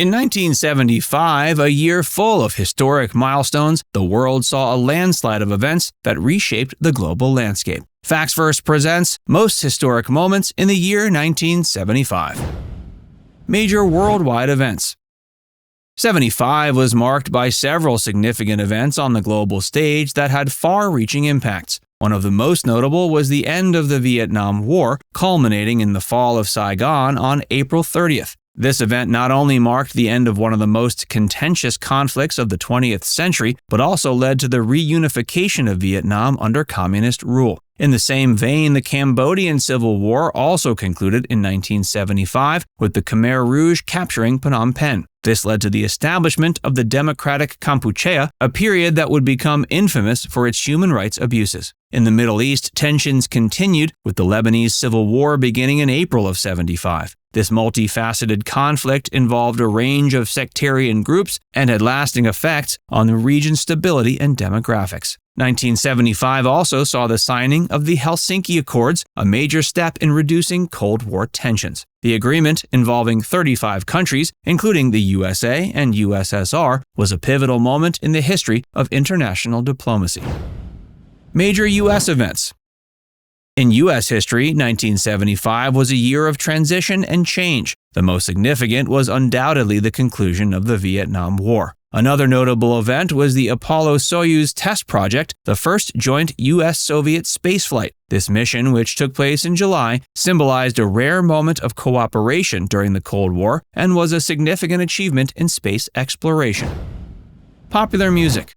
In 1975, a year full of historic milestones, the world saw a landslide of events that reshaped the global landscape. Facts First presents Most Historic Moments in the Year 1975. Major worldwide events. 75 was marked by several significant events on the global stage that had far-reaching impacts. One of the most notable was the end of the Vietnam War, culminating in the fall of Saigon on April 30th. This event not only marked the end of one of the most contentious conflicts of the 20th century, but also led to the reunification of Vietnam under communist rule. In the same vein, the Cambodian Civil War also concluded in 1975, with the Khmer Rouge capturing Phnom Penh. This led to the establishment of the Democratic Kampuchea, a period that would become infamous for its human rights abuses. In the Middle East, tensions continued, with the Lebanese Civil War beginning in April of 75. This multifaceted conflict involved a range of sectarian groups and had lasting effects on the region's stability and demographics. 1975 also saw the signing of the Helsinki Accords, a major step in reducing Cold War tensions. The agreement, involving 35 countries, including the USA and USSR, was a pivotal moment in the history of international diplomacy. Major U.S. events. In U.S. history, 1975 was a year of transition and change. The most significant was undoubtedly the conclusion of the Vietnam War. Another notable event was the Apollo-Soyuz Test Project, the first joint U.S.-Soviet spaceflight. This mission, which took place in July, symbolized a rare moment of cooperation during the Cold War and was a significant achievement in space exploration. Popular music.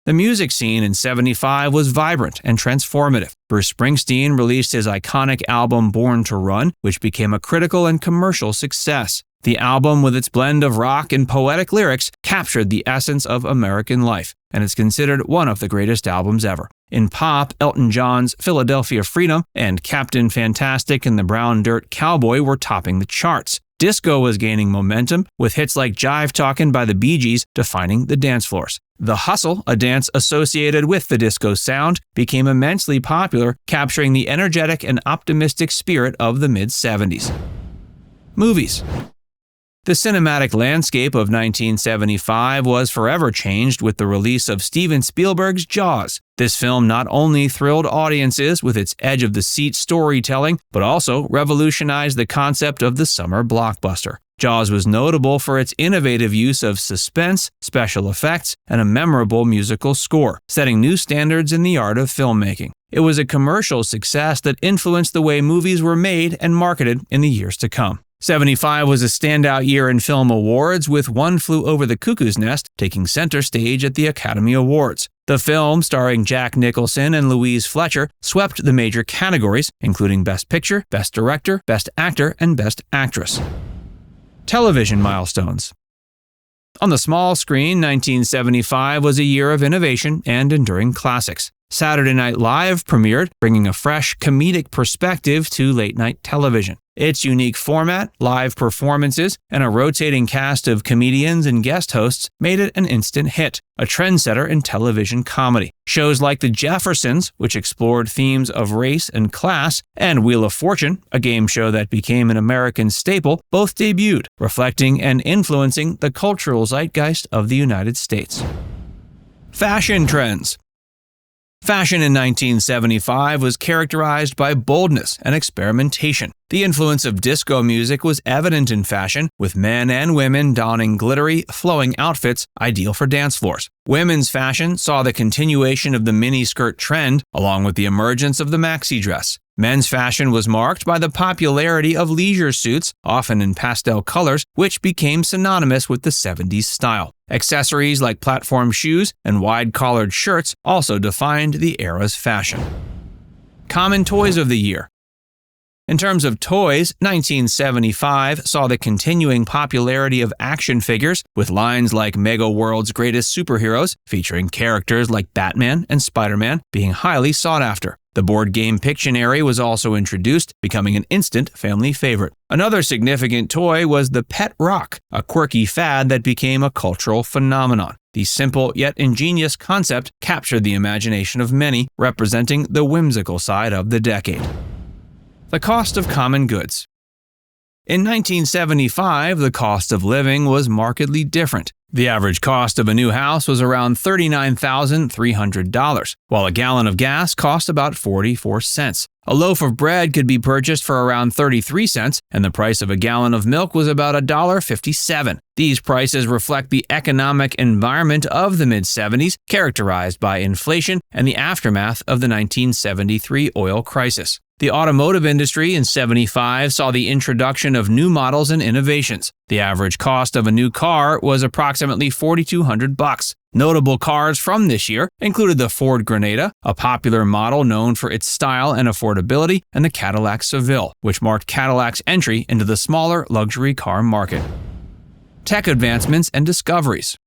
The music scene in 75 was vibrant and transformative. Bruce Springsteen released his iconic album Born to Run, which became a critical and commercial success. The album, with its blend of rock and poetic lyrics, captured the essence of American life, and is considered one of the greatest albums ever. In pop, Elton John's Philadelphia Freedom and Captain Fantastic and the Brown Dirt Cowboy were topping the charts. Disco was gaining momentum, with hits like Jive Talkin' by the Bee Gees defining the dance floors. The Hustle, a dance associated with the disco sound, became immensely popular, capturing the energetic and optimistic spirit of the mid-70s. Movies. The cinematic landscape of 1975 was forever changed with the release of Steven Spielberg's Jaws. This film not only thrilled audiences with its edge-of-the-seat storytelling, but also revolutionized the concept of the summer blockbuster. Jaws was notable for its innovative use of suspense, special effects, and a memorable musical score, setting new standards in the art of filmmaking. It was a commercial success that influenced the way movies were made and marketed in the years to come. 75 was a standout year in film awards, with One Flew Over the Cuckoo's Nest taking center stage at the Academy Awards. The film, starring Jack Nicholson and Louise Fletcher, swept the major categories, including Best Picture, Best Director, Best Actor, and Best Actress. Television milestones. On the small screen, 1975 was a year of innovation and enduring classics. Saturday Night Live premiered, bringing a fresh comedic perspective to late-night television. Its unique format, live performances, and a rotating cast of comedians and guest hosts made it an instant hit, a trendsetter in television comedy. Shows like The Jeffersons, which explored themes of race and class, and Wheel of Fortune, a game show that became an American staple, both debuted, reflecting and influencing the cultural zeitgeist of the United States. Fashion trends. Fashion in 1975 was characterized by boldness and experimentation. The influence of disco music was evident in fashion, with men and women donning glittery, flowing outfits ideal for dance floors. Women's fashion saw the continuation of the miniskirt trend, along with the emergence of the maxi dress. Men's fashion was marked by the popularity of leisure suits, often in pastel colors, which became synonymous with the 70s style. Accessories like platform shoes and wide-collared shirts also defined the era's fashion. Common toys of the year. In terms of toys, 1975 saw the continuing popularity of action figures, with lines like Mega World's Greatest Superheroes, featuring characters like Batman and Spider-Man, being highly sought after. The board game Pictionary was also introduced, becoming an instant family favorite. Another significant toy was the Pet Rock, a quirky fad that became a cultural phenomenon. The simple yet ingenious concept captured the imagination of many, representing the whimsical side of the decade. The cost of common goods. In 1975, the cost of living was markedly different. The average cost of a new house was around $39,300, while a gallon of gas cost about 44 cents. A loaf of bread could be purchased for around 33 cents, and the price of a gallon of milk was about $1.57. These prices reflect the economic environment of the mid-70s, characterized by inflation and the aftermath of the 1973 oil crisis. The automotive industry in 75 saw the introduction of new models and innovations. The average cost of a new car was approximately $4,200. Notable cars from this year included the Ford Granada, a popular model known for its style and affordability, and the Cadillac Seville, which marked Cadillac's entry into the smaller luxury car market. Tech advancements and discoveries.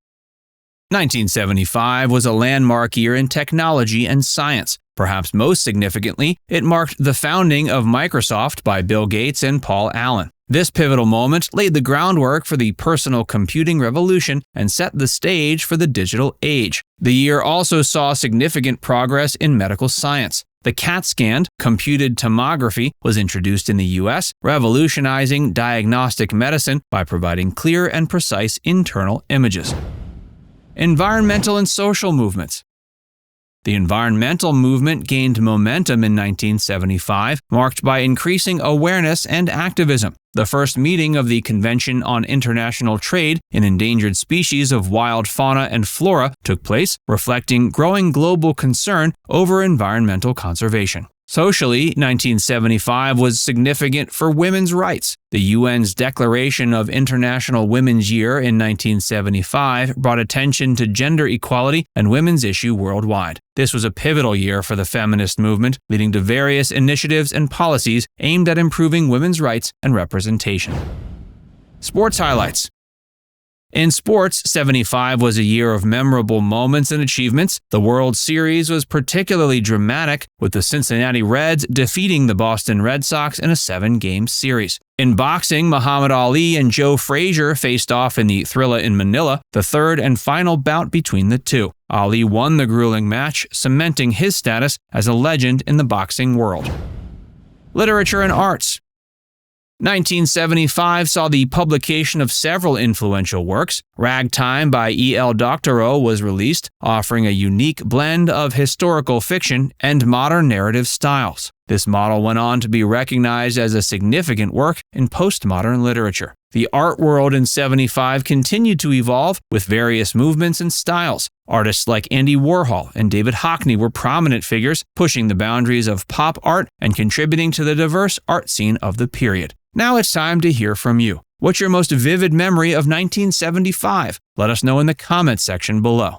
1975 was a landmark year in technology and science. Perhaps most significantly, it marked the founding of Microsoft by Bill Gates and Paul Allen. This pivotal moment laid the groundwork for the personal computing revolution and set the stage for the digital age. The year also saw significant progress in medical science. The CAT scan, computed tomography, was introduced in the U.S., revolutionizing diagnostic medicine by providing clear and precise internal images. Environmental and social movements. The environmental movement gained momentum in 1975, marked by increasing awareness and activism. The first meeting of the Convention on International Trade in Endangered Species of Wild Fauna and Flora took place, reflecting growing global concern over environmental conservation. Socially, 1975 was significant for women's rights. The UN's Declaration of International Women's Year in 1975 brought attention to gender equality and women's issues worldwide. This was a pivotal year for the feminist movement, leading to various initiatives and policies aimed at improving women's rights and representation. Sports highlights. In sports, 75 was a year of memorable moments and achievements. The World Series was particularly dramatic, with the Cincinnati Reds defeating the Boston Red Sox in a 7-game series. In boxing, Muhammad Ali and Joe Frazier faced off in the Thrilla in Manila, the third and final bout between the two. Ali won the grueling match, cementing his status as a legend in the boxing world. Literature and arts. 1975 saw the publication of several influential works. Ragtime by E.L. Doctorow was released, offering a unique blend of historical fiction and modern narrative styles. This model went on to be recognized as a significant work in postmodern literature. The art world in 75 continued to evolve with various movements and styles. Artists like Andy Warhol and David Hockney were prominent figures, pushing the boundaries of pop art and contributing to the diverse art scene of the period. Now it's time to hear from you. What's your most vivid memory of 1975? Let us know in the comments section below.